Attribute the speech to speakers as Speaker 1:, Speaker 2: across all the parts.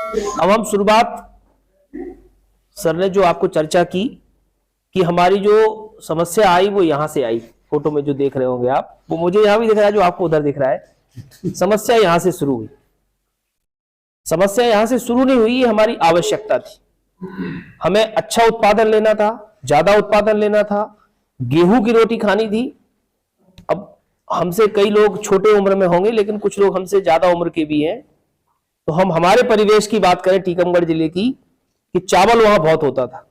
Speaker 1: अब हम शुरुआत, सर ने जो आपको चर्चा की कि हमारी जो समस्या आई वो यहां से आई, फोटो में जो देख रहे होंगे आप, वो मुझे यहां भी दिख रहा है, जो आपको उधर दिख रहा है। समस्या यहां से शुरू हुई। समस्या यहां से शुरू नहीं हुई, ये हमारी आवश्यकता थी। हमें अच्छा उत्पादन लेना था, ज्यादा उत्पादन लेना था, गेहूं की रोटी खानी थी। अब हमसे कई लोग छोटे उम्र में होंगे, लेकिन कुछ लोग हमसे ज्यादा उम्र के भी हैं। तो हम हमारे परिवेश की बात करें टीकमगढ़ जिले की, कि चावल वहां बहुत होता था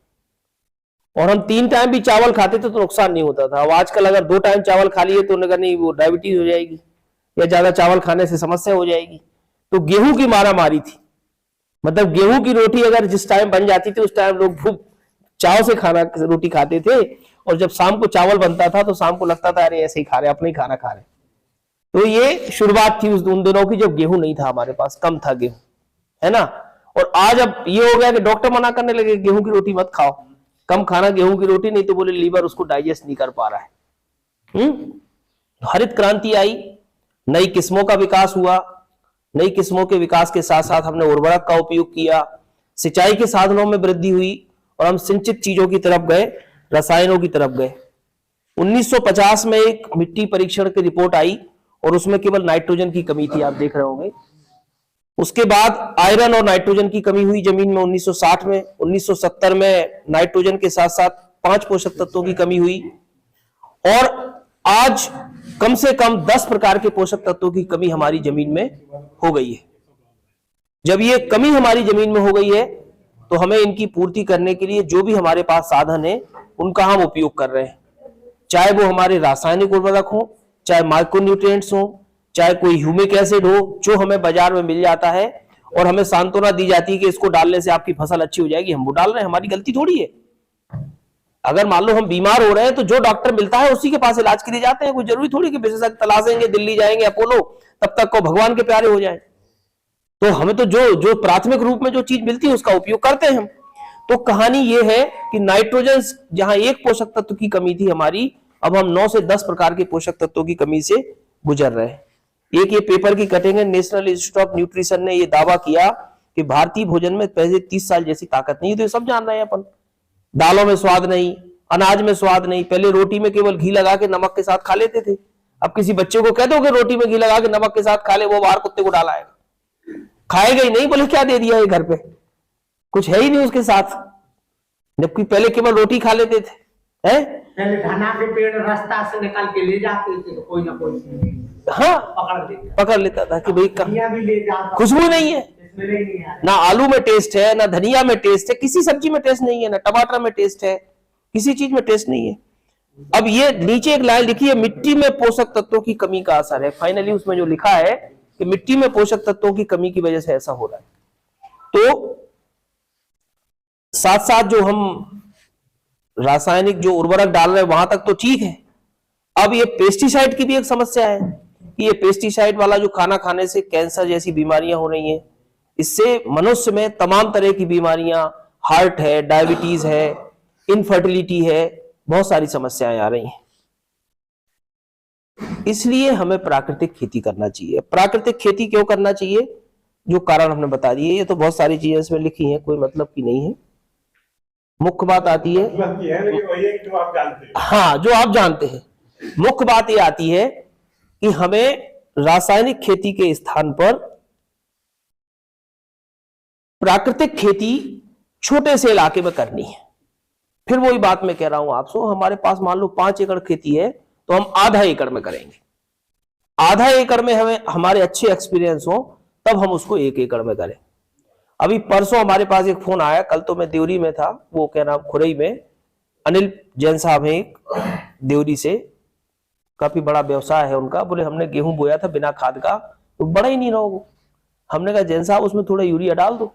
Speaker 1: और हम 3 टाइम भी चावल खाते थे तो नुकसान नहीं होता था। अब आजकल अगर 2 टाइम चावल खा लिए तो उन्हें नहीं, वो डायबिटीज हो जाएगी या ज्यादा चावल खाने से समस्या हो जाएगी। तो गेहूं की मारा मारी थी, मतलब गेहूं की रोटी अगर जिस टाइम बन जाती थी उस टाइम लोग खूब चाव से खाना रोटी खाते थे, और जब शाम को चावल बनता था तो शाम को लगता था अरे ऐसे ही खा रहे, अपने ही खाना खा रहे। तो ये शुरुआत थी उन दिनों की जब गेहूं नहीं था हमारे पास, कम था गेहूं, है ना। और आज अब ये हो गया कि डॉक्टर मना करने लगे गेहूं की रोटी मत खाओ, कम खाना गेहूं की रोटी, नहीं तो बोले लीवर उसको डाइजेस्ट नहीं कर पा रहा है। हरित क्रांति आई, नई किस्मों का विकास हुआ। नई किस्मों के विकास के साथ साथ हमने उर्वरक का उपयोग किया, सिंचाई के साधनों में वृद्धि हुई और हम सिंचित चीजों की तरफ गए, रसायनों की तरफ गए। 1950 में एक मिट्टी परीक्षण की रिपोर्ट आई और उसमें केवल नाइट्रोजन की कमी थी, आप देख रहे होंगे। उसके बाद आयरन और नाइट्रोजन की कमी हुई जमीन में 1960 में। 1970 में नाइट्रोजन के साथ साथ 5 पोषक तत्वों की कमी हुई और आज कम से कम 10 प्रकार के पोषक तत्वों की कमी हमारी जमीन में हो गई है। जब ये कमी हमारी जमीन में हो गई है तो हमें इनकी पूर्ति करने के लिए जो भी हमारे पास साधन है उनका हम उपयोग कर रहे हैं, चाहे वो हमारे रासायनिक उर्वरक हो, चाहे माइक्रोन्यूट्रिएंट्स हो, चाहे कोई ह्यूमिक एसिड हो, जो हमें बाजार में मिल जाता है और हमें सांत्वना दी जाती है कि इसको डालने से आपकी फसल अच्छी हो जाएगी, हम वो डाल रहे हैं, हमारी गलती थोड़ी है। अगर मान लो हम बीमार हो रहे हैं तो जो डॉक्टर मिलता है उसी के पास इलाज के लिए जाते हैं, कोई जरूरी थोड़ी कि विशेषज्ञ तलाशेंगे, दिल्ली जाएंगे अपोलो, तब तक को भगवान के प्यारे हो जाए। तो हमें तो जो प्राथमिक रूप में जो चीज मिलती है उसका उपयोग करते हैं हम। तो कहानी ये है कि नाइट्रोजन जहां एक पोषक तत्व की कमी थी हमारी, अब हम 9 से 10 प्रकार के पोषक तत्वों की कमी से गुजर रहे हैं। एक ये पेपर की कटिंग है, नेशनल इंस्टीट्यूट ऑफ न्यूट्रिशन ने ये दावा किया कि भारतीय भोजन में पहले 30 साल जैसी ताकत नहीं है। तो ये सब जान रहे हैं अपन, दालों में स्वाद नहीं, अनाज में स्वाद नहीं। पहले रोटी में केवल घी लगा के नमक के साथ खा लेते थे। अब किसी बच्चे को कह दो कि रोटी में घी लगा के नमक के साथ खा ले, वो बाहर कुत्ते को डालाएगा, खाएगा ही नहीं, बोले क्या दे दिया है घर पे, कुछ है ही नहीं उसके साथ। जबकि पहले केवल रोटी खा लेते थे, हैं?
Speaker 2: पहले धना के पेड़ रास्ता से निकाल के ले जाते थे, तो कोई ना कोई
Speaker 1: हाँ पकड़ लेता था कि भाई खुशबू नहीं है, ना आलू में टेस्ट है, ना धनिया में टेस्ट है, किसी सब्जी में टेस्ट नहीं है, ना टमाटर में टेस्ट है, किसी चीज में टेस्ट नहीं है। अब ये नीचे एक लाइन लिखी है, मिट्टी में पोषक तत्वों की कमी का असर है। फाइनली उसमें जो लिखा है कि मिट्टी में पोषक तत्वों की कमी की वजह से ऐसा हो रहा है। तो साथ साथ जो हम रासायनिक जो उर्वरक डाल रहे हैं वहां तक तो ठीक है। अब ये पेस्टिसाइड की भी एक समस्या है कि ये पेस्टिसाइड वाला जो खाना खाने से कैंसर जैसी बीमारियां हो रही हैं। इससे मनुष्य में तमाम तरह की बीमारियां, हार्ट है, डायबिटीज है, इनफर्टिलिटी है, बहुत सारी समस्याएं आ रही हैं। इसलिए हमें प्राकृतिक खेती करना चाहिए। प्राकृतिक खेती क्यों करना चाहिए, जो कारण हमने बता दिए। ये तो बहुत सारी चीजें इसमें लिखी हैं, कोई मतलब की नहीं है। मुख्य बात आती है, हाँ जो आप जानते हैं, मुख्य बात ये आती है कि हमें रासायनिक खेती के स्थान पर प्राकृतिक खेती छोटे से इलाके में करनी है। फिर वही बात मैं कह रहा हूं आपसे, हमारे पास मान लो 5 एकड़ खेती है तो हम आधा एकड़ में करेंगे। आधा एकड़ में हमें हमारे अच्छे एक्सपीरियंस हो तब हम उसको 1 एकड़ में करें। अभी परसों हमारे पास एक फोन आया, कल तो मैं देवरी में था, वो क्या नाम खुरई में अनिल जैन साहब है एक देवरी से, काफी बड़ा व्यवसाय है उनका। बोले हमने गेहूं बोया था बिना खाद का, तो बड़ा ही नहीं रहा वो। हमने कहा जैन साहब उसमें थोड़ा यूरिया डाल दो।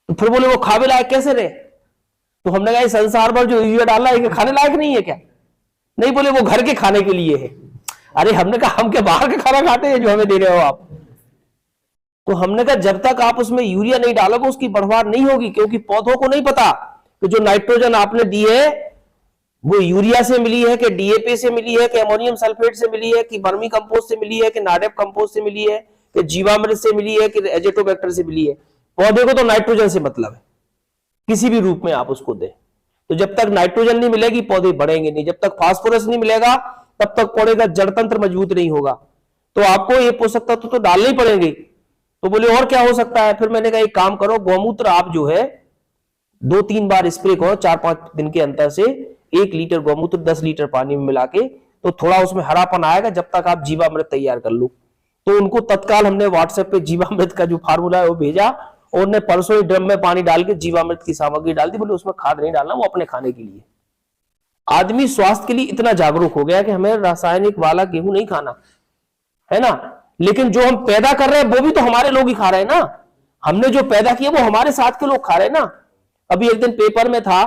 Speaker 1: तो फिर बोले वो खावे लायक कैसे रहे। तो हमने कहा संसार भर जो यूरिया डाला है खाने लायक नहीं है क्या। नहीं, बोले वो घर के खाने के लिए है। अरे हमने कहा हम क्या बाहर का खाना खाते हैं जो हमें दे रहे हो आप। तो हमने कहा जब तक आप उसमें यूरिया नहीं डालोगे उसकी बढ़वार नहीं होगी, क्योंकि पौधों को नहीं पता कि जो नाइट्रोजन आपने दी है वो यूरिया से मिली है कि डीएपी से मिली है कि अमोनियम सल्फेट से मिली है कि वर्मी कंपोस्ट से मिली है कि नाडेप कंपोस्ट से मिली है कि जीवामृत से मिली है कि एजेटोबैक्टर से मिली है। पौधे को तो नाइट्रोजन से मतलब है, किसी भी रूप में आप उसको दें। तो जब तक नाइट्रोजन नहीं मिलेगी पौधे बढ़ेंगे नहीं, जब तक फास्फोरस नहीं मिलेगा तब तक पौधे का जड़ तंत्र मजबूत नहीं होगा। तो आपको ये पोषक तत्व तो डालने ही पड़ेंगे। तो बोले और क्या हो सकता है? फिर मैंने कहा एक काम करो, गौमूत्र आप जो है 2-3 बार स्प्रे करो 4-5 दिन के अंतर से। 1 लीटर गौमूत्र 10 लीटर पानी में मिला के, तो थोड़ा उसमें हरापन आएगा जब तक आप जीवामृत तैयार कर लो। तो उनको तत्काल हमने व्हाट्सएप पे जीवामृत का जो फार्मूला है वो भेजा, और उन्हें परसों ही ड्रम में पानी डाल के जीवामृत की सामग्री डाल दी। बोले उसमें खाद नहीं डालना, वो अपने खाने के लिए। आदमी स्वास्थ्य के लिए इतना जागरूक हो गया कि हमें रासायनिक वाला गेहूं नहीं खाना है ना। लेकिन जो हम पैदा कर रहे हैं वो भी तो हमारे लोग ही खा रहे हैं ना। हमने जो पैदा किया वो हमारे साथ के लोग खा रहे हैं ना। अभी एक दिन पेपर में था,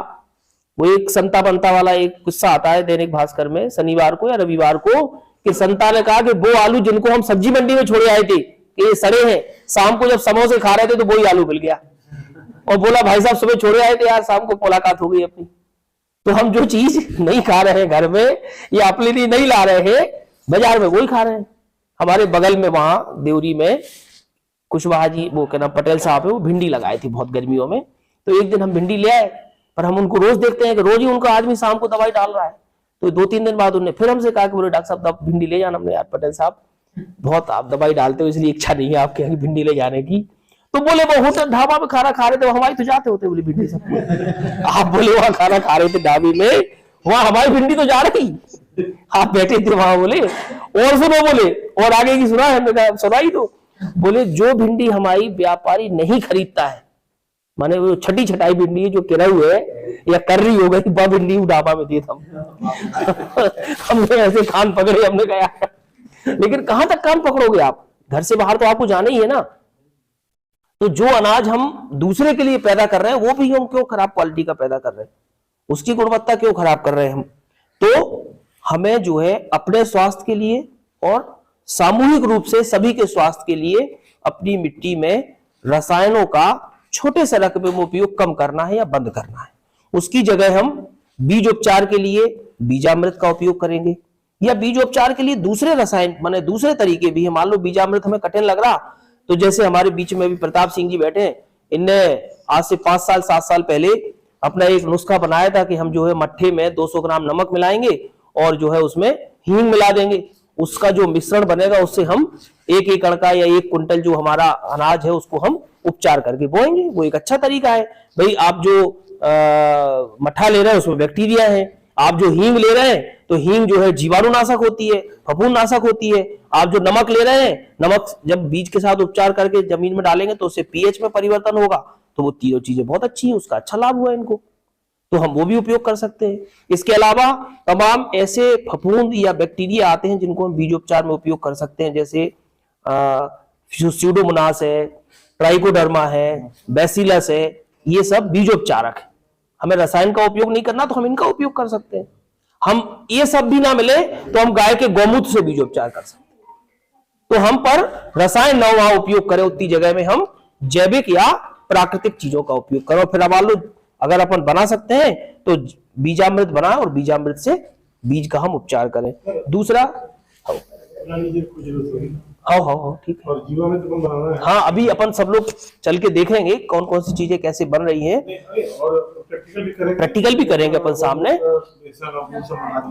Speaker 1: वो एक संता बनता वाला एक किस्सा आता है दैनिक भास्कर में शनिवार को या रविवार को, कि संता ने कहा कि वो आलू जिनको हम सब्जी मंडी में छोड़े आए थे कि ये सड़े हैं, शाम को जब समोसे खा रहे थे तो वही आलू मिल गया, और बोला भाई साहब सुबह छोड़े आए थे यार, शाम को मुलाकात हो गई अपनी। तो हम जो चीज नहीं खा रहे हैं घर में या अपने लिए नहीं ला रहे हैं, बाजार में वही खा रहे हैं। हमारे बगल में वहां देवरी में कुशवाहा जी, वो क्या नाम, पटेल साहब है, वो भिंडी लगाए थी बहुत गर्मियों में। तो एक दिन हम भिंडी ले आए, पर हम उनको रोज देखते हैं कि रोज ही उनका आदमी शाम को दवाई डाल रहा है। तो 2-3 दिन बाद उन्होंने फिर हमसे कहा कि बोले डॉक्टर साहब आप भिंडी ले जाना। हमने यार पटेल साहब बहुत आप दवाई डालते हो इसलिए इच्छा नहीं है आपके यहाँ भिंडी ले जाने की। तो बोले वो होटल ढाबा में खाना खा रहे थे, हमारी तो जाते होते बोले भिंडी सब। आप बोले वहां खाना खा रहे थे ढाबे में, वहां हमारी भिंडी तो जा रही, आप बैठे थे वहां। बोले और सुनो, बोले और आगे की सुना है? हमने कहा सुनाई। तो बोले जो भिंडी हमारी व्यापारी नहीं खरीदता है, माने वो छठी छटाई भिंडी है जो किराऊ है या कर रही हो गई, वह भिंडी ढाबा में दी हम। हमने ऐसे कान पकड़े, हमने कहा लेकिन कहां तक कान पकड़ोगे आप? घर से बाहर तो आपको जाना ही है ना। तो जो अनाज हम दूसरे के लिए पैदा कर रहे हैं वो भी हम क्यों खराब क्वालिटी का पैदा कर रहे हैं, उसकी गुणवत्ता क्यों खराब कर रहे हैं हम? तो हमें जो है अपने स्वास्थ्य के लिए और सामूहिक रूप से सभी के स्वास्थ्य के लिए अपनी मिट्टी में रसायनों का छोटे से रकबे में उपयोग कम करना है या बंद करना है। उसकी जगह हम बीज उपचार के लिए बीजामृत का उपयोग करेंगे, या बीज उपचार के लिए दूसरे रसायन माने दूसरे तरीके भी है। मान लो बीजामृत हमें कठिन लग रहा, तो जैसे हमारे बीच में भी प्रताप सिंह जी बैठे हैं, इनने आज से 5 साल 7 साल पहले अपना एक नुस्खा बनाया था कि हम जो है मट्ठे में 200 ग्राम नमक मिलाएंगे और जो है उसमें हींग मिला देंगे। उसका जो मिश्रण बनेगा उससे हम 1 एकड़ का या 1 कुंटल जो हमारा अनाज है उसको हम उपचार करके बोएंगे। वो एक अच्छा तरीका है। भाई आप जो मट्ठा ले रहे हैं उसमें बैक्टीरिया है, आप जो हींग ले रहे हैं तो हींग जो है जीवाणुनाशक होती है, फफूंदनाशक होती है। आप जो नमक ले रहे हैं, नमक जब बीज के साथ उपचार करके जमीन में डालेंगे तो उससे पीएच में परिवर्तन होगा। तो वो तीनों चीजें बहुत अच्छी है, उसका अच्छा लाभ हुआ इनको, तो हम वो भी उपयोग कर सकते हैं। इसके अलावा तमाम ऐसे फफूंद या बैक्टीरिया आते हैं जिनको हम बीजोपचार में उपयोग कर सकते हैं, जैसे स्यूडोमोनास है, ट्राइकोडर्मा है, बैसिलस है, ये सब बीजोपचारक है। हमें रसायन का उपयोग नहीं करना तो हम इनका उपयोग कर सकते हैं। हम ये सब भी ना मिले तो हम गाय के गौमूत्र से बीजोपचार कर सकते हैं। तो हम पर रसायन ना वहां उपयोग करें, उतनी जगह में हम जैविक या प्राकृतिक चीजों का उपयोग करो। फिर अब मान लो अगर अपन बना सकते हैं तो बीजामृत बनाए और बीजामृत से बीज का हम उपचार करें। दूसरा हाँ ठीक है,
Speaker 3: और जीवामृत कौन बनाना है?
Speaker 1: हाँ अभी अपन सब लोग चल के देखेंगे कौन कौन सी चीजें कैसे बन रही हैं,
Speaker 3: और प्रैक्टिकल भी करेंगे
Speaker 1: अपन सामने।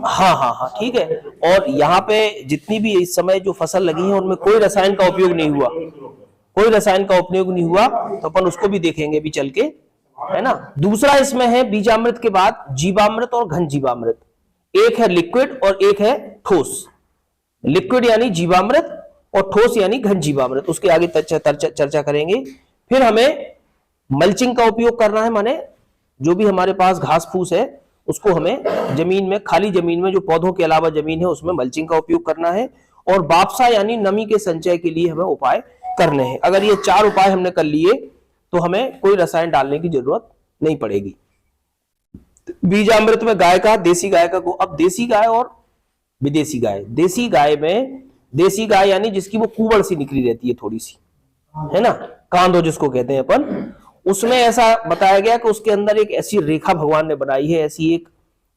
Speaker 1: हाँ ठीक है। और यहाँ पे जितनी भी इस समय जो फसल लगी है उनमें कोई रसायन का उपयोग नहीं हुआ, कोई रसायन का उपयोग नहीं हुआ, तो अपन उसको भी देखेंगे भी चल के, है ना। दूसरा इसमें है बीजामृत के बाद जीवामृत और घन जीवामृत। एक है लिक्विड और एक है ठोस। लिक्विड यानी जीवामृत और ठोस यानी घन जीवामृत, उसके आगे चर्चा करेंगे। फिर हमें मल्चिंग का उपयोग करना है, माने जो भी हमारे पास घास फूस है उसको हमें जमीन में, खाली जमीन में जो पौधों के अलावा जमीन है उसमें मल्चिंग का उपयोग करना है। और वापसा यानी नमी के संचय के लिए हमें उपाय करने हैं। अगर ये 4 उपाय हमने कर लिए तो हमें कोई रसायन डालने की जरूरत नहीं पड़ेगी। बीजामृत में गाय का, देसी गाय का, अब देसी गाय और विदेशी गाय। देसी गाय में, देसी गाय यानी जिसकी वो कुंवड़ सी निकली रहती है थोड़ी सी, है ना, कांदो जिसको कहते हैं अपन, उसमें ऐसा बताया गया कि उसके अंदर एक ऐसी रेखा भगवान ने बनाई है, ऐसी एक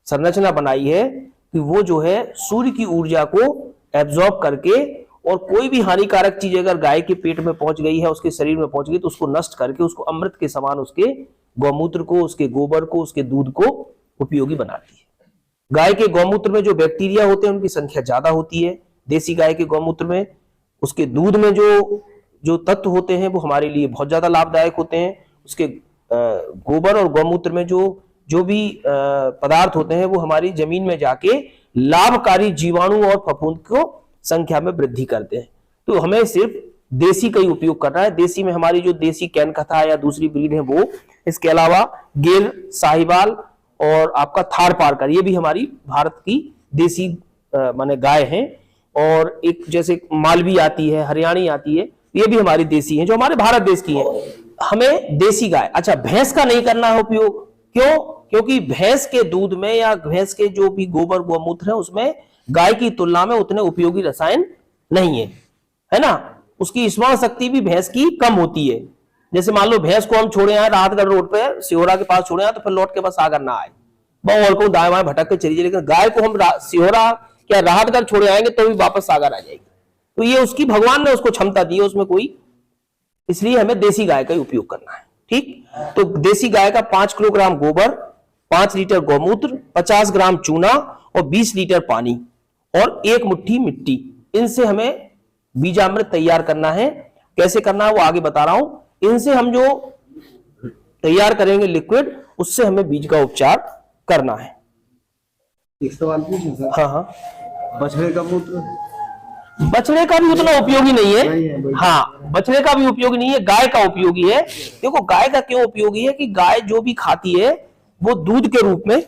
Speaker 1: संरचना बनाई है कि वो जो है सूर्य की ऊर्जा को एब्जॉर्ब करके और कोई भी हानिकारक चीज अगर गाय के पेट में पहुंच गई है, उसके शरीर में पहुंच गई, तो उसको नष्ट करके उसको अमृत के समान उसके गौमूत्र को, उसके गोबर को, उसके दूध को उपयोगी बनाती है। गाय के गौमूत्र में जो बैक्टीरिया होते हैं उनकी संख्या ज्यादा होती है देसी गाय के गौमूत्र में। उसके दूध में जो तत्व होते हैं वो हमारे लिए बहुत ज्यादा लाभदायक होते हैं। उसके गोबर और गौमूत्र में जो भी पदार्थ होते हैं वो हमारी जमीन में जाके लाभकारी जीवाणु और फफूंद को संख्या में वृद्धि करते हैं। तो हमें सिर्फ देसी का ही उपयोग करना है। देसी में हमारी जो देसी कैन कथा या दूसरी ब्रीड है वो, इसके अलावा गिर, साहिवाल और आपका थार पारकर, ये भी हमारी भारत की देसी माने गाय हैं। और एक जैसे मालवी आती है, हरियाणी आती है, ये भी हमारी देसी है, जो हमारे भारत देश की है। हमें देसी गाय, अच्छा भैंस का नहीं करना है उपयोग, क्यों? क्योंकि भैंस के दूध में या भैंस के जो भी गोबर गौमूत्र है उसमें गाय की तुलना में उतने उपयोगी रसायन नहीं है ना। उसकी स्मरण शक्ति भी भैंस की कम होती है। जैसे मान लो भैंस को हम छोड़े आए राहतगढ़ रोड पे, सिहोरा के पास छोड़े आए, तो फिर लौट के बस आगर ना आए, और को दाएं बाएं भटक के चली जाए। लेकिन गाय को हम सिहोरा क्या राहतगढ़ छोड़े आएंगे तो भी वापस सागर आ जाएगी। तो ये उसकी भगवान ने उसको क्षमता दी है, उसमें कोई, इसलिए हमें देसी गाय का ही उपयोग करना है। ठीक, तो देसी गाय का 5 किलोग्राम गोबर, 5 लीटर गौमूत्र, 50 ग्राम चूना और 20 लीटर पानी और 1 मुट्ठी मिट्टी, इनसे हमें बीजामृत तैयार करना है। कैसे करना है वो आगे बता रहा हूं। इनसे हम जो तैयार करेंगे लिक्विड, उससे हमें बीज का उपचार करना है।
Speaker 4: एक सवाल पूछूं सर?
Speaker 1: हाँ,
Speaker 4: बछड़े का मूत्र?
Speaker 1: बछड़े का भी उतना उपयोगी नहीं है। हाँ, बछड़े का भी उपयोगी नहीं है, गाय का उपयोगी है। देखो गाय का क्यों उपयोगी है कि गाय जो भी खाती है वो दूध के रूप में,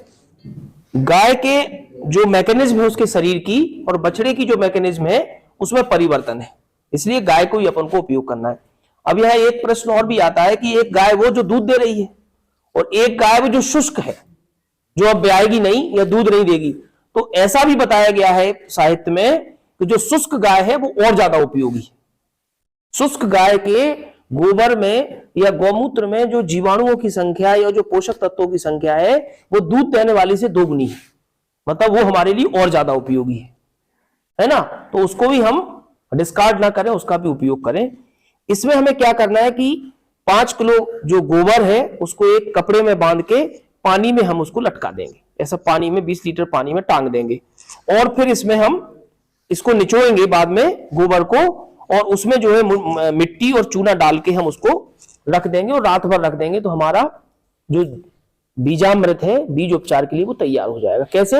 Speaker 1: गाय के जो मैकेनिज्म है उसके शरीर की और बछड़े की जो मैकेनिज्म है उसमें परिवर्तन है, इसलिए गाय को ही अपन को उपयोग करना है। अब यहाँ एक प्रश्न और भी आता है कि एक गाय वो जो दूध दे रही है और एक गाय वो जो शुष्क है, जो अब ब्याएगी नहीं या दूध नहीं देगी। तो ऐसा भी बताया गया है साहित्य में कि जो शुष्क गाय है वो और ज्यादा उपयोगी है। शुष्क गाय के गोबर में या गौमूत्र में जो जीवाणुओं की संख्या या जो पोषक तत्वों की संख्या है वो दूध देने वाली से दोगुनी है, मतलब वो हमारे लिए और ज्यादा उपयोगी है ना। तो उसको भी हम डिस्कार्ड ना करें, उसका भी उपयोग करें। इसमें हमें क्या करना है कि 5 किलो जो गोबर है उसको एक कपड़े में बांध के पानी में हम उसको लटका देंगे, ऐसा पानी में 20 लीटर पानी में टांग देंगे और फिर इसमें हम इसको निचोड़ेंगे बाद में गोबर को, और उसमें जो है मिट्टी और चूना डाल के हम उसको रख देंगे और रात भर रख देंगे। तो हमारा जो बीजामृत है बीज उपचार के लिए वो तैयार हो जाएगा। कैसे?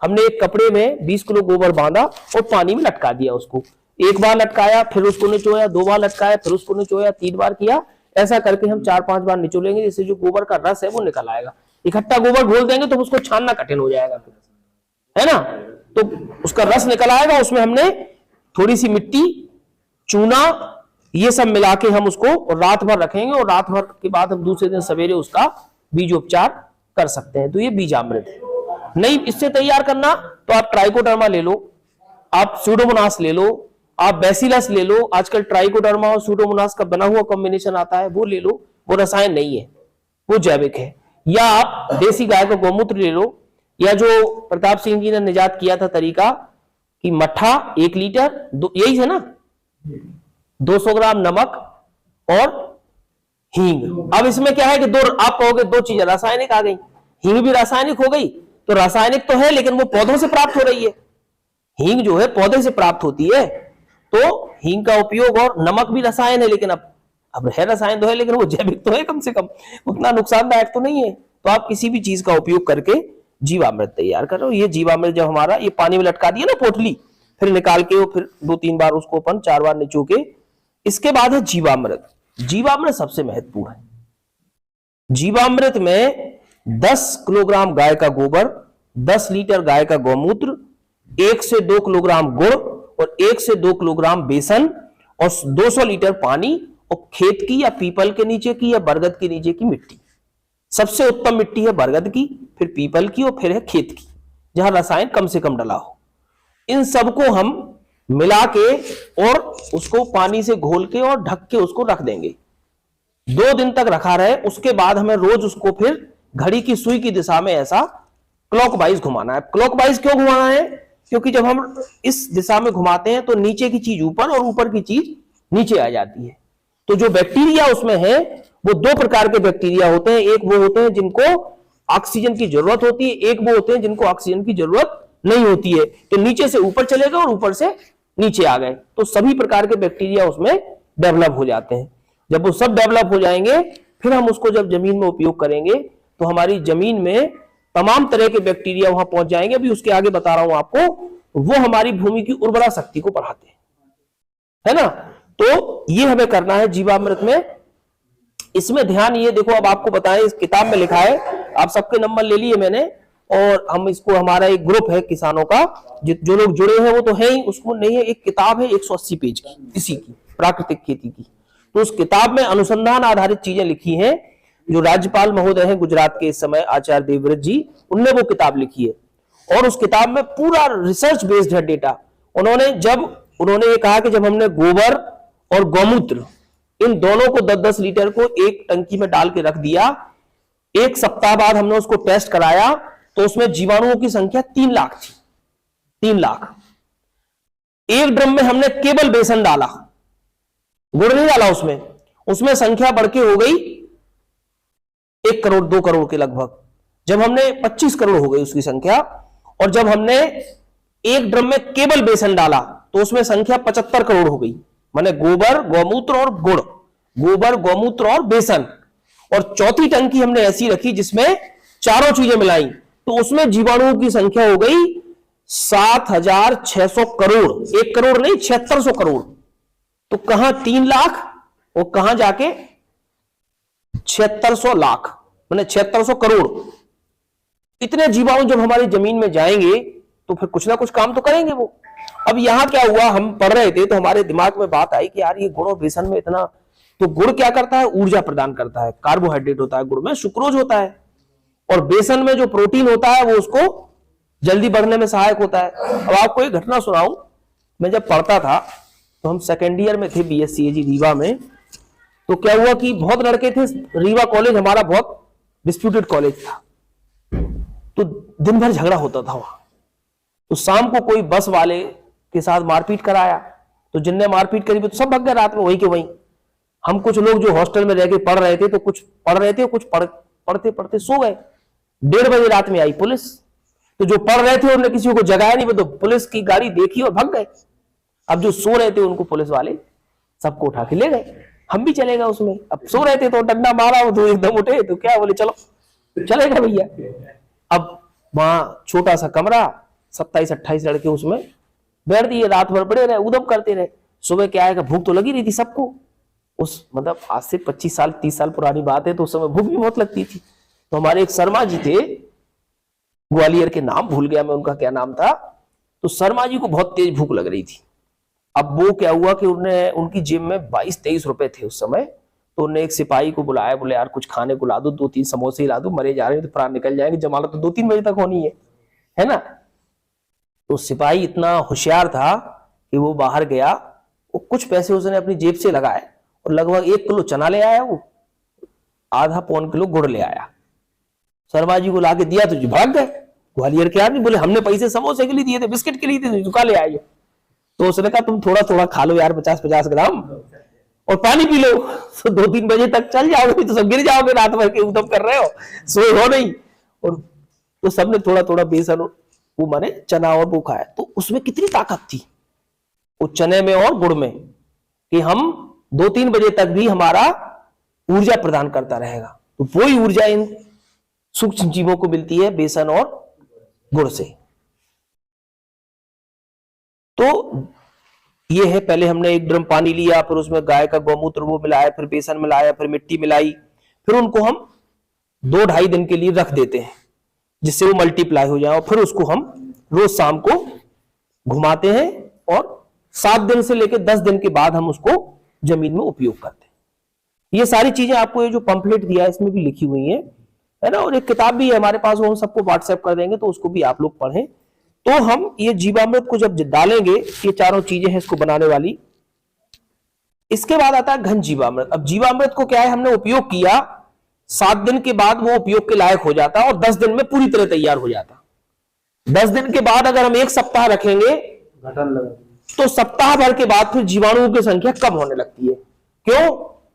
Speaker 1: हमने एक कपड़े में 20 किलो गोबर बांधा और पानी में लटका दिया, उसको एक बार लटकाया, फिर उसको निचोया, 2 बार लटकाया, फिर उसको निचोया, 3 बार किया। ऐसा करके हम 4-5 बार निचोलेंगे, जिससे जो गोबर का रस है वो निकल आएगा। इकट्ठा गोबर घोल देंगे तो उसको छानना कठिन हो जाएगा, है ना। तो उसका रस निकल आएगा, उसमें हमने थोड़ी सी मिट्टी, चूना, ये सब मिला के हम उसको रात भर रखेंगे और रात भर के बाद हम दूसरे दिन सवेरे उसका बीज उपचार कर सकते हैं। तो ये बीजामृत है। नहीं इससे तैयार करना तो आप ट्राइकोडर्मा ले लो, आप सूडोमोनास ले लो, आप बैसिलस ले लो। आजकल ट्राइकोडर्मा और सूडोमोनास का बना हुआ कॉम्बिनेशन आता है, वो ले लो। वो रसायन नहीं है, वो जैविक है। या आप देसी गाय का गौमूत्र ले लो, या जो प्रताप सिंह जी ने निजात किया था तरीका कि मट्ठा 1 लीटर, यही है ना, 200 ग्राम नमक और हींग। अब इसमें क्या है कि आप कहोगे 2 चीजें रासायनिक आ गई, हींग भी रासायनिक हो गई। तो रासायनिक तो है लेकिन वो पौधों से प्राप्त हो रही है, हींग जो है पौधे से प्राप्त होती है। तो हींग का उपयोग, और नमक भी रसायन है लेकिन अब है रसायन तो है लेकिन वो जैविक तो है, कम से कम उतना नुकसानदायक तो नहीं है। तो आप किसी भी चीज का उपयोग करके जीवामृत तैयार करो। ये जीवामृत जब हमारा ये पानी में लटका दिया ना पोटली, फिर निकाल के वो फिर 2-3 बार उसको अपन 4 बार निचो के, इसके बाद है जीवामृत। जीवामृत सबसे महत्वपूर्ण है। जीवामृत में 10 किलोग्राम गाय का गोबर, 10 लीटर गाय का गौमूत्र, 1 से 2 किलोग्राम गुड़ और 1 से 2 किलोग्राम बेसन और 200 लीटर पानी और खेत की या पीपल के नीचे की या बरगद के नीचे की मिट्टी। सबसे उत्तम मिट्टी है बरगद की, फिर पीपल की और फिर है खेत की, जहां रसायन कम से कम डला हो। इन सबको हम मिला के और उसको पानी से घोल के और ढक के उसको रख देंगे। 2 दिन तक रखा रहे। उसके बाद हमें रोज उसको फिर घड़ी की सुई की दिशा में ऐसा क्लॉकवाइज घुमाना है। क्लॉकवाइज क्यों घुमाना है? क्योंकि जब हम इस दिशा में घुमाते हैं तो नीचे की चीज ऊपर और ऊपर की चीज नीचे आ जाती है। तो जो बैक्टीरिया उसमें है वो दो प्रकार के बैक्टीरिया होते हैं, एक वो होते हैं जिनको ऑक्सीजन की जरूरत होती है, एक वो होते हैं जिनको ऑक्सीजन की जरूरत नहीं होती है। तो नीचे से ऊपर चले गए और ऊपर से नीचे आ गए, तो सभी प्रकार के बैक्टीरिया उसमें डेवलप हो जाते हैं। जब वो सब डेवलप हो जाएंगे फिर हम उसको जब जमीन में उपयोग करेंगे तो हमारी जमीन में तमाम तरह के बैक्टीरिया वहां पहुंच जाएंगे। अभी उसके आगे बता रहा हूं आपको, वो हमारी भूमि की उर्वरा शक्ति को बढ़ाते हैं, है ना। तो ये हमें करना है जीवामृत में। इसमें ध्यान ये देखो, अब आपको बताएं, इस किताब में लिखा है, आप सबके नंबर ले लिए मैंने, और हम इसको, हमारा एक ग्रुप है किसानों का, जो लोग जुड़े हैं वो तो है ही, उसको नहीं है, एक किताब है 180 पेज की इसी की, प्राकृतिक खेती की। तो उस किताब में अनुसंधान आधारित चीजें लिखी हैं। जो राज्यपाल महोदय हैं गुजरात के इस समय, आचार्य देवव्रत जी, उनने वो किताब लिखी है और उस किताब में पूरा रिसर्च बेस्ड है डेटा। उन्होंने ये कहा कि जब हमने गोबर और गौमूत्र इन दोनों को 10-10 लीटर को एक टंकी में डाल के रख दिया, एक सप्ताह बाद हमने उसको टेस्ट कराया तो उसमें जीवाणुओं की संख्या 3 लाख थी। 3 लाख। एक ड्रम में हमने केवल बेसन डाला, गुड़ नहीं डाला उसमें संख्या बढ़ के हो गई 1 करोड़ 2 करोड़ के लगभग। जब हमने 25 करोड़ हो गई उसकी संख्या, और जब हमने एक ड्रम में केवल बेसन डाला तो उसमें संख्या 75 करोड़ हो गई। माने गोबर, गौमूत्र और गुड़, गोबर, गौमूत्र और बेसन। और चौथी टंकी हमने ऐसी रखी जिसमें चारों चीजें मिलाई, तो उसमें जीवाणुओं की संख्या हो गई 7600 करोड़। 1 करोड़ नहीं, 7600 करोड़। तो कहां 3 लाख और कहां जाके 7600 लाख, माने 7600 करोड़। इतने जीवाणु जब हमारी जमीन में जाएंगे तो फिर कुछ ना कुछ काम तो करेंगे वो। अब यहां क्या हुआ, हम पढ़ रहे थे तो हमारे दिमाग में बात आई कि यार ये गुड़ और बेसन में इतना, तो गुड़ क्या करता है, ऊर्जा प्रदान करता है, कार्बोहाइड्रेट होता है गुड़ में, सुक्रोज होता है, और बेसन में जो प्रोटीन होता है वो उसको जल्दी बढ़ने में सहायक होता है। अब आपको एक घटना सुनाऊं, मैं जब पढ़ता था तो हम सेकेंड ईयर में थे BSCAG रीवा में, तो क्या हुआ कि बहुत लड़के थे, रीवा कॉलेज हमारा बहुत डिस्प्यूटेड कॉलेज था, तो दिन भर झगड़ा होता था वहां। तो शाम को कोई बस वाले के साथ मारपीट कराया, तो जिनने मारपीट करी तो सब भाग गए रात में वहीं के वहीं। हम कुछ लोग जो हॉस्टल में रह के पढ़ रहे थे, तो कुछ पढ़ रहे थे, कुछ पढ़ते पढ़ते सो गए। 1:30 बजे रात में आई पुलिस, तो जो पढ़ रहे थे उन्होंने किसी को जगाया नहीं, तो पुलिस की गाड़ी देखी और भाग गए। अब जो सो रहे थे उनको पुलिस वाले सबको उठा के ले गए, हम भी चले गए उसमें। अब सो रहे थे तो डंडा मारा, वो तो एकदम उठे, तो क्या बोले चलो चलेगा भैया। अब वहां छोटा सा कमरा, 27-28 लड़के उसमें बैठ दिए, रात भर पड़े रहे, उदम करते रहे। सुबह क्या आएगा, भूख तो लगी रही थी सबको, उस मतलब आज से 25 साल 30 साल पुरानी बात है, तो उस समय भूख भी बहुत लगती थी। तो हमारे एक शर्मा जी थे, ग्वालियर के, नाम भूल गया मैं उनका क्या नाम था, तो शर्मा जी को बहुत तेज भूख लग रही थी। अब वो क्या हुआ कि उनकी जेब में 22-23 रुपए थे उस समय, तो उन्होंने एक सिपाही को बुलाया, बोले यार कुछ खाने को ला दो, 2-3 समोसे ला दो, मरे जा रहे हैं तो प्राण निकल जाएंगे, जमानत तो 2-3 बजे तक होनी है ना। तो सिपाही इतना होशियार था कि वो बाहर गया, वो कुछ पैसे उसने अपनी जेब से लगाए और लगभग 1 किलो चना ले आया, वो आधा पौन किलो गुड़ ले आया, शर्मा जी को लाके दिया, तो जी भाग गए ग्वालियर के आदमी। बोले हमने पैसे समोसे के लिए दिए थे, बिस्किट के लिए थे, चुका ले आए। तो उसने कहा तुम थोड़ा थोड़ा खा लो यार, 50-50 ग्राम, और पानी पी लो, तो 2-3 बजे तक चल जाओगे, तो सब गिर जाओगे, रात भर के उदम कर रहे हो, सोए हो नहीं। और तो सबने थोड़ा थोड़ा बेसन, वो माने चना और वो खाया। तो उसमें कितनी ताकत थी वो चने में और गुड़ में, कि हम 2-3 बजे तक भी हमारा ऊर्जा प्रदान करता रहेगा। तो वही ऊर्जा इन सूक्ष्म जीवों को मिलती है बेसन और गुड़ से। तो ये है, पहले हमने 1 ड्रम पानी लिया, फिर उसमें गाय का गौमूत्र वो मिलाया, फिर बेसन मिलाया, फिर मिट्टी मिलाई, फिर उनको हम 2-2.5 दिन के लिए रख देते हैं जिससे वो मल्टीप्लाई हो जाए, और फिर उसको हम रोज शाम को घुमाते हैं, और 7 दिन से लेकर 10 दिन के बाद हम उसको जमीन में उपयोग करते हैं। ये सारी चीजें आपको, ये जो पंपलेट दिया है इसमें भी लिखी हुई है ना, और एक किताब भी है हमारे पास, वो हम सबको व्हाट्सएप कर देंगे, तो उसको भी आप लोग पढ़ें। तो हम ये जीवामृत को जब डालेंगे, ये चारों चीजें हैं इसको बनाने वाली, इसके बाद आता है घन जीवामृत। अब जीवामृत को क्या है, हमने उपयोग किया, 7 दिन के बाद वो उपयोग के लायक हो जाता और 10 दिन में पूरी तरह तैयार हो जाता। 10 दिन के बाद अगर हम 1 सप्ताह रखेंगे
Speaker 4: घटन लगा।
Speaker 1: तो सप्ताह भर के बाद फिर जीवाणुओं की संख्या कम होने लगती है। क्यों?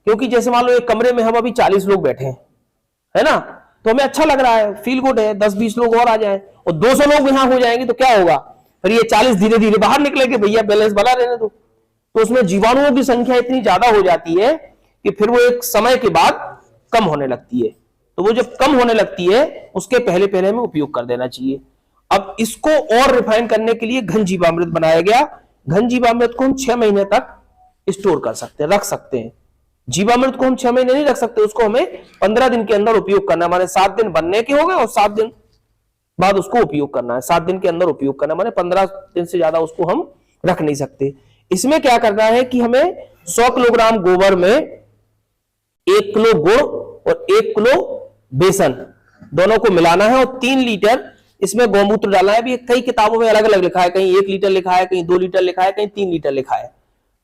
Speaker 1: क्योंकि जैसे मान लो एक कमरे में हम अभी 40 लोग बैठे हैं, है ना, तो हमें अच्छा लग रहा है, फील गुड है, 10-20 लोग और आ जाएं और 200 लोग यहां हो जाएंगे तो क्या होगा, फिर ये 40 धीरे धीरे बाहर निकलेंगे, भैया बैलेंस बना रहने दो। तो उसमें जीवाणुओं की संख्या इतनी ज्यादा हो जाती है कि फिर वो एक समय के बाद कम होने लगती है। तो वो जब कम होने लगती है उसके पहले पहले हमें उपयोग कर देना चाहिए। अब इसको और रिफाइन करने के लिए घन जीवामृत बनाया गया। घन जीवामृत को हम 6 महीने तक स्टोर कर सकते हैं, रख सकते हैं। जीवामृत को हम 6 महीने नहीं रख सकते, उसको हमें 15 दिन के अंदर उपयोग करना है। माने 7 दिन बनने के हो गए और 7 दिन बाद उसको उपयोग करना है। 7 दिन के अंदर उपयोग करना, माने 15 दिन से ज्यादा उसको हम रख नहीं सकते। इसमें क्या करना है कि हमें 100 किलोग्राम गोबर में 1 किलो गुड़ और 1 किलो बेसन दोनों को मिलाना है और 3 लीटर इसमें गौमूत्र डालना है। अभी कई किताबों में अलग अलग लिखा है, कहीं 1 लीटर लिखा है, कहीं 2 लीटर लिखा है, कहीं 3 लीटर लिखा है।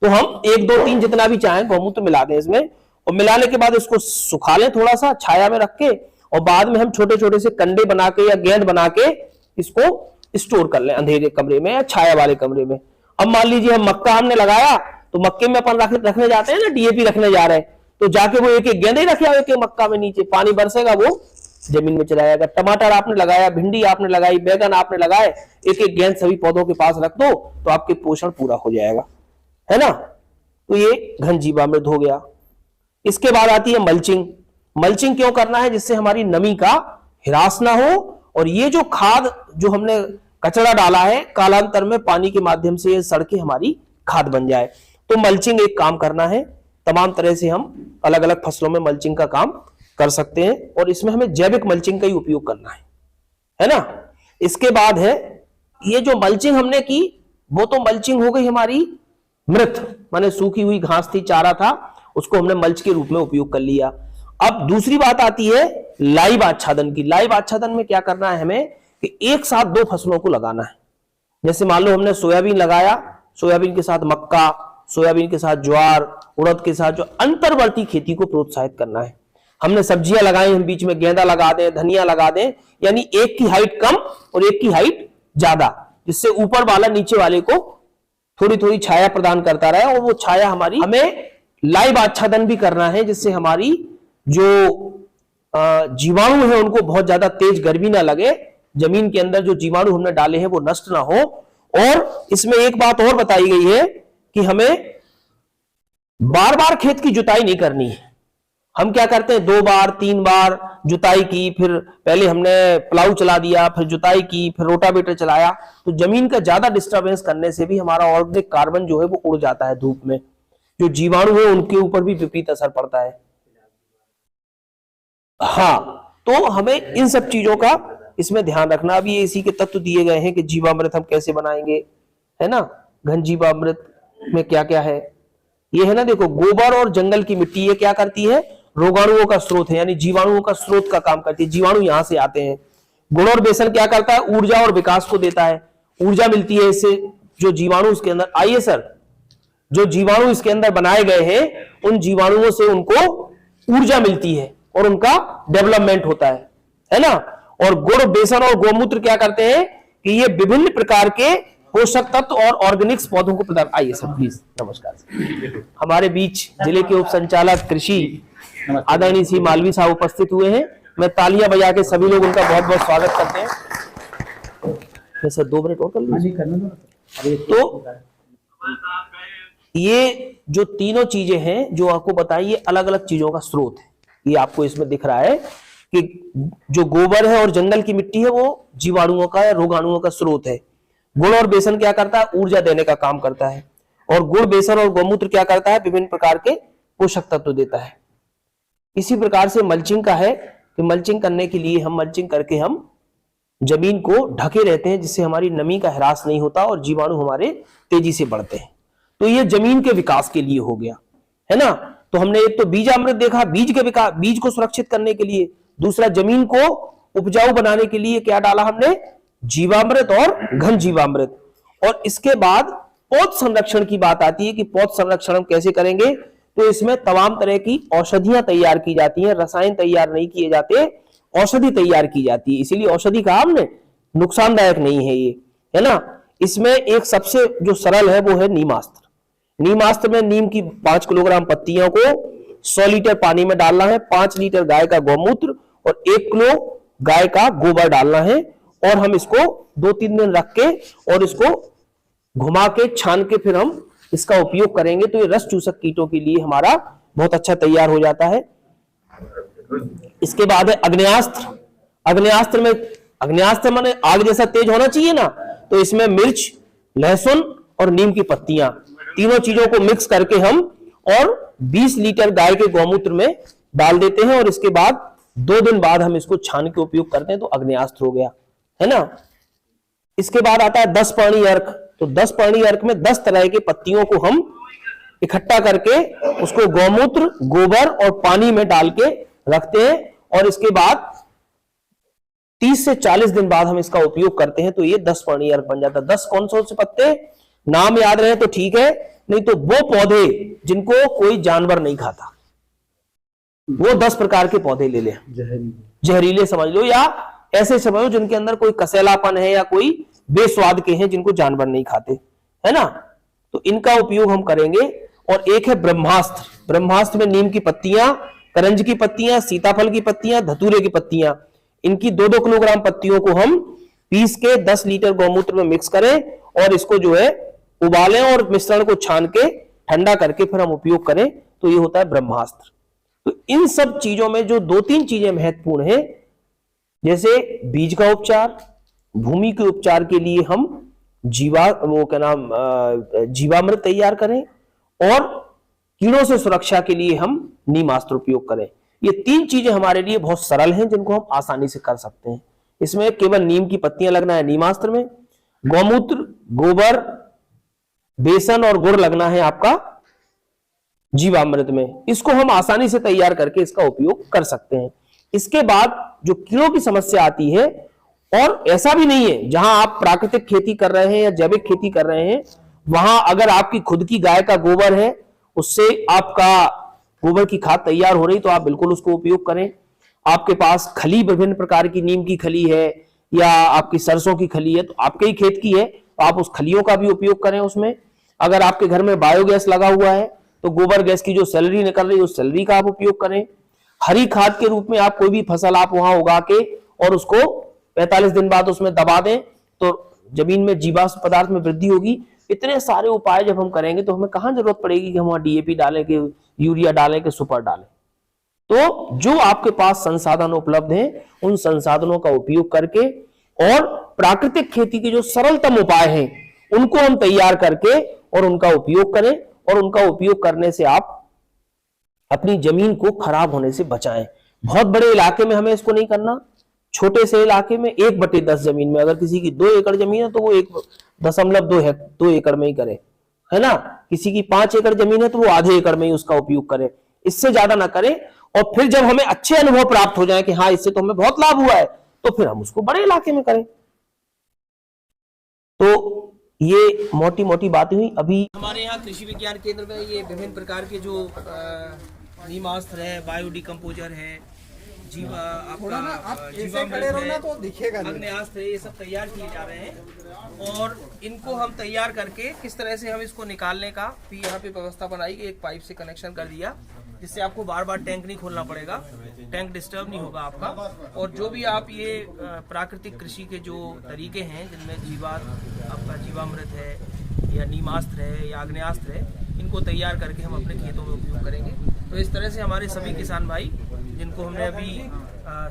Speaker 1: तो हम 1, 2, 3 जितना भी चाहें गौमूत्र मिला दें इसमें, और मिलाने के बाद इसको सुखा लें थोड़ा सा छाया में रख के, और बाद में हम छोटे छोटे से कंडे बना के या गेंद बना के इसको स्टोर कर लें अंधेरे कमरे में या छाया वाले कमरे में। अब मान लीजिए हम मक्का हमने लगाया, तो मक्के में अपन रखने जाते हैं ना, डीएपी रखने जा रहे हैं, तो जाके वो एक एक गेंद ही रखे एक मक्का में, नीचे पानी बरसेगा वो जमीन में चला जाएगा। टमाटर आपने लगाया, भिंडी आपने लगाई, बैगन आपने लगाए, एक एक गेंद सभी पौधों के पास रख दो तो आपके पोषण पूरा हो जाएगा, है ना। तो ये घन जीवामृत हो गया। इसके बाद आती है मल्चिंग। मल्चिंग क्यों करना है? जिससे हमारी नमी का ह्रास ना हो और ये जो खाद जो हमने कचरा डाला है कालांतर में पानी के माध्यम से ये सड़ के हमारी खाद बन जाए। तो मल्चिंग एक काम करना है। तमाम तरह से हम अलग अलग फसलों में मल्चिंग का काम कर सकते हैं और इसमें हमें जैविक मल्चिंग का ही उपयोग करना है ना। इसके बाद है ये जो मल्चिंग हमने की वो तो मल्चिंग हो गई हमारी मृत, माने सूखी हुई घास थी, चारा था, उसको हमने मल्च के रूप में उपयोग कर लिया। अब दूसरी बात आती है लाइव आच्छादन की। लाइव आच्छादन में क्या करना है हमें कि एक साथ 2 फसलों को लगाना है। जैसे मान लो हमने सोयाबीन लगाया, सोयाबीन के साथ मक्का, सोयाबीन के साथ ज्वार, उड़द के साथ जो अंतर्वर्ती खेती को प्रोत्साहित करना है। हमने सब्जियां लगाई, हम बीच में गेंदा लगा दें, धनिया लगा दें, यानी एक की हाइट कम और एक की हाइट ज्यादा, जिससे ऊपर वाला नीचे वाले को थोड़ी थोड़ी छाया प्रदान करता रहे और वो छाया हमारी, हमें लाइव आच्छादन भी करना है जिससे हमारी जो जीवाणु है उनको बहुत ज्यादा तेज गर्मी ना लगे, जमीन के अंदर जो जीवाणु हमने डाले हैं वो नष्ट ना हो। और इसमें एक बात और बताई गई है कि हमें बार बार खेत की जुताई नहीं करनी है। हम क्या करते हैं 2 बार 3 बार जुताई की, फिर पहले हमने प्लाऊ चला दिया, फिर जुताई की, फिर रोटावेटर चलाया, तो जमीन का ज्यादा डिस्टरबेंस करने से भी हमारा ऑर्गेनिक कार्बन जो है वो उड़ जाता है धूप में, जो जीवाणु है उनके ऊपर भी विपरीत असर पड़ता है। हाँ, तो हमें इन सब चीजों का इसमें ध्यान रखना। अभी इसी के तत्व दिए गए हैं कि जीवामृत हम कैसे बनाएंगे, है ना। घन जीवामृत में क्या क्या है ये है ना, देखो गोबर और जंगल की मिट्टी ये क्या करती है, रोगाणुओं का स्रोत है, यानी जीवाणुओं का स्रोत का काम करती है, जीवाणु यहां से आते हैं। गुड़ और बेसन क्या करता है, ऊर्जा और विकास को देता है, ऊर्जा मिलती है इससे। जो जीवाणु इसके अंदर, आइए सर, जो जीवाणु इसके अंदर बनाए गए हैं उन जीवाणुओं से उनको ऊर्जा मिलती है और उनका डेवलपमेंट होता है ना। और गुड़, बेसन और गौमूत्र क्या करते हैं कि ये विभिन्न प्रकार के पोषक तत्व और ऑर्गेनिक्स पौधों को प्रदान। आइए सर प्लीज, नमस्कार सर। हमारे बीच जिले के उप संचालक कृषि आदरणीय श्री मालवी साहब उपस्थित हुए हैं। मैं तालियां बजा के सभी लोग उनका बहुत बहुत स्वागत करते हैं। सर 2 मिनट और कर लीजिए। तो ये जो तीनों चीजें हैं जो आपको बताइए अलग अलग चीजों का स्रोत है। ये आपको इसमें दिख रहा है कि जो गोबर है और जंगल की मिट्टी है वो जीवाणुओं का या रोगाणुओं का स्रोत है। गुड़ और बेसन क्या करता है, ऊर्जा देने का काम करता है। और गुड़, बेसन और गौमूत्र क्या करता है, विभिन्न प्रकार के पोषक तत्व देता है। इसी प्रकार से मल्चिंग का है कि मल्चिंग करने के लिए हम मल्चिंग करके हम जमीन को ढके रहते हैं जिससे हमारी नमी का ह्रास नहीं होता और जीवाणु हमारे तेजी से बढ़ते हैं। तो ये जमीन के विकास के लिए हो गया, है ना। तो हमने एक तो बीजामृत देखा, बीज के विकास, बीज को सुरक्षित करने के लिए। दूसरा, जमीन को उपजाऊ बनाने के लिए क्या डाला हमने, जीवामृत और घन जीवामृत। और इसके बाद पौध संरक्षण की बात आती है कि पौध संरक्षण हम कैसे करेंगे। तो इसमें तमाम तरह की औषधियां तैयार की जाती हैं, रसायन तैयार नहीं किए जाते, औषधि तैयार की जाती है। इसीलिए औषधि कहा हमने नुकसानदायक नहीं है ये, है ना। इसमें एक सबसे जो सरल है वो है नीमास्त्र। नीमास्त्र में नीम की 5 किलोग्राम पत्तियों को 100 लीटर पानी में डालना है, 5 लीटर गाय का गौमूत्र और 1 किलो गाय का गोबर डालना है, और हम इसको 2-3 दिन रख के और इसको घुमा के छान के फिर हम इसका उपयोग करेंगे, तो ये रस चूसक कीटों के लिए हमारा बहुत अच्छा तैयार हो जाता है। इसके बाद है अग्न्यास्त्र। अग्न्यास्त्र माने आग जैसा तेज होना चाहिए ना, तो इसमें मिर्च, लहसुन और नीम की पत्तियां, तीनों चीजों को मिक्स करके हम और 20 लीटर गाय के गौमूत्र में डाल देते हैं, और इसके बाद 2 दिन बाद हम इसको छान के उपयोग करते हैं, तो अग्न्यास्त्र हो गया, है ना। इसके बाद आता है 10 पानी अर्क। तो 10 पानी अर्क में 10 तरह के पत्तियों को हम इकट्ठा करके उसको गौमूत्र, गोबर और पानी में डाल के रखते हैं, और इसके बाद 30 से 40 दिन बाद हम इसका उपयोग करते हैं, तो ये 10 पानी अर्क बन जाता है। 10 कौन से पत्ते, नाम याद रहे तो ठीक है, नहीं तो वो पौधे जिनको कोई जानवर नहीं खाता, वो 10 प्रकार के पौधे ले लें। जहरीले समझ लो, या ऐसे समझ लो जिनके अंदर कोई कसैलापन है या कोई बेस्वाद के हैं जिनको जानवर नहीं खाते, है ना, तो इनका उपयोग हम करेंगे। और एक है ब्रह्मास्त्र। ब्रह्मास्त्र में नीम की पत्तियां, करंज की पत्तियां, सीताफल की पत्तियां, धतूरे की पत्तियां, इनकी 2-2 किलोग्राम पत्तियों को हम पीस के 10 लीटर गौमूत्र में मिक्स करें और इसको जो है उबालें और मिश्रण को छान के ठंडा करके फिर हम उपयोग करें, तो ये होता है ब्रह्मास्त्र। तो इन सब चीजों में जो 2-3 चीजें महत्वपूर्ण है, जैसे बीज का उपचार, भूमि के उपचार के लिए हम जीवामृत तैयार करें, और कीड़ों से सुरक्षा के लिए हम नीमास्त्र उपयोग करें। ये 3 चीजें हमारे लिए बहुत सरल हैं जिनको हम आसानी से कर सकते हैं। इसमें केवल नीम की पत्तियां लगना है नीमास्त्र में, गौमूत्र, गोबर, बेसन और गुड़ लगना है आपका जीवामृत में। इसको हम आसानी से तैयार करके इसका उपयोग कर सकते हैं। इसके बाद जो कीड़ों की समस्या आती है, और ऐसा भी नहीं है जहां आप प्राकृतिक खेती कर रहे हैं या जैविक खेती कर रहे हैं, वहां अगर आपकी खुद की गाय का गोबर है, उससे आपका गोबर की खाद तैयार हो रही, तो आप बिल्कुल उसको उपयोग करें। आपके पास खली, विभिन्न प्रकार की नीम की खली है या आपकी सरसों की खली है, तो आपके ही खेत की है, तो आप उस खलियों का भी उपयोग करें उसमें। अगर आपके घर में बायोगैस लगा हुआ है, तो गोबर गैस की जो सैलरी निकल रही है उस सैलरी का आप उपयोग करें। हरी खाद के रूप में आप कोई भी फसल आप वहां उगा के और उसको 45 दिन बाद उसमें दबा दें, तो जमीन में जीवाश्म पदार्थ में वृद्धि होगी। इतने सारे उपाय जब हम करेंगे तो हमें कहां जरूरत पड़ेगी कि हम वहां डीएपी डालें, कि यूरिया डालें, कि सुपर डालें। तो जो आपके पास संसाधन उपलब्ध हैं, उन संसाधनों का उपयोग करके और प्राकृतिक खेती के जो सरलतम उपाय हैं, उनको हम तैयार करके और उनका उपयोग करें, और उनका उपयोग करने से आप अपनी जमीन को खराब होने से बचाएं। बहुत बड़े इलाके में हमें इसको नहीं करना, छोटे से इलाके में 1/10 जमीन में, अगर किसी की 2 एकड़ जमीन है तो वो 1.2 एकड़ में ही करे, है ना। किसी की 5 एकड़ जमीन है तो वो आधे एकड़ में ही उसका उपयोग करे, इससे ज्यादा ना करें। और फिर जब हमें अच्छे अनुभव प्राप्त हो जाए कि हाँ इससे तो हमें बहुत लाभ हुआ है, तो फिर हम उसको बड़े इलाके में करें। तो ये मोटी मोटी बातें हुई। अभी
Speaker 5: हमारे यहाँ कृषि विज्ञान केंद्र में ये विभिन्न प्रकार के जो नीमास्त्र है, बायो डिकम्पोजर है, अग्न्यास्त्र है, ये सब तैयार किए जा रहे हैं। और इनको हम तैयार करके किस तरह से हम इसको निकालने का भी यहाँ पे व्यवस्था बनाई कि एक पाइप से कनेक्शन कर दिया, जिससे आपको बार बार टैंक नहीं खोलना पड़ेगा, टैंक डिस्टर्ब नहीं होगा आपका। और जो भी आप ये प्राकृतिक कृषि के जो तरीके हैं, जिनमें आपका जीवामृत है या नीमास्त्र है या अग्न्यास्त्र है, इनको तैयार करके हम अपने खेतों में उपयोग करेंगे। तो इस तरह से हमारे सभी किसान भाई जिनको हमने अभी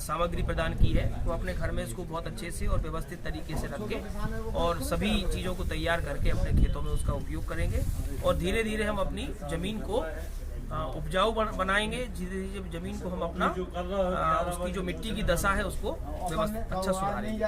Speaker 5: सामग्री प्रदान की है, वो अपने घर में इसको बहुत अच्छे से और व्यवस्थित तरीके से रख के और सभी चीज़ों को तैयार करके अपने खेतों में उसका उपयोग करेंगे। और धीरे धीरे हम अपनी ज़मीन को उपजाऊ बनाएंगे। धीरे धीरे जमीन को हम अपना उसकी जो मिट्टी की दशा है उसको व्यवस्थित अच्छा सुधारेंगे।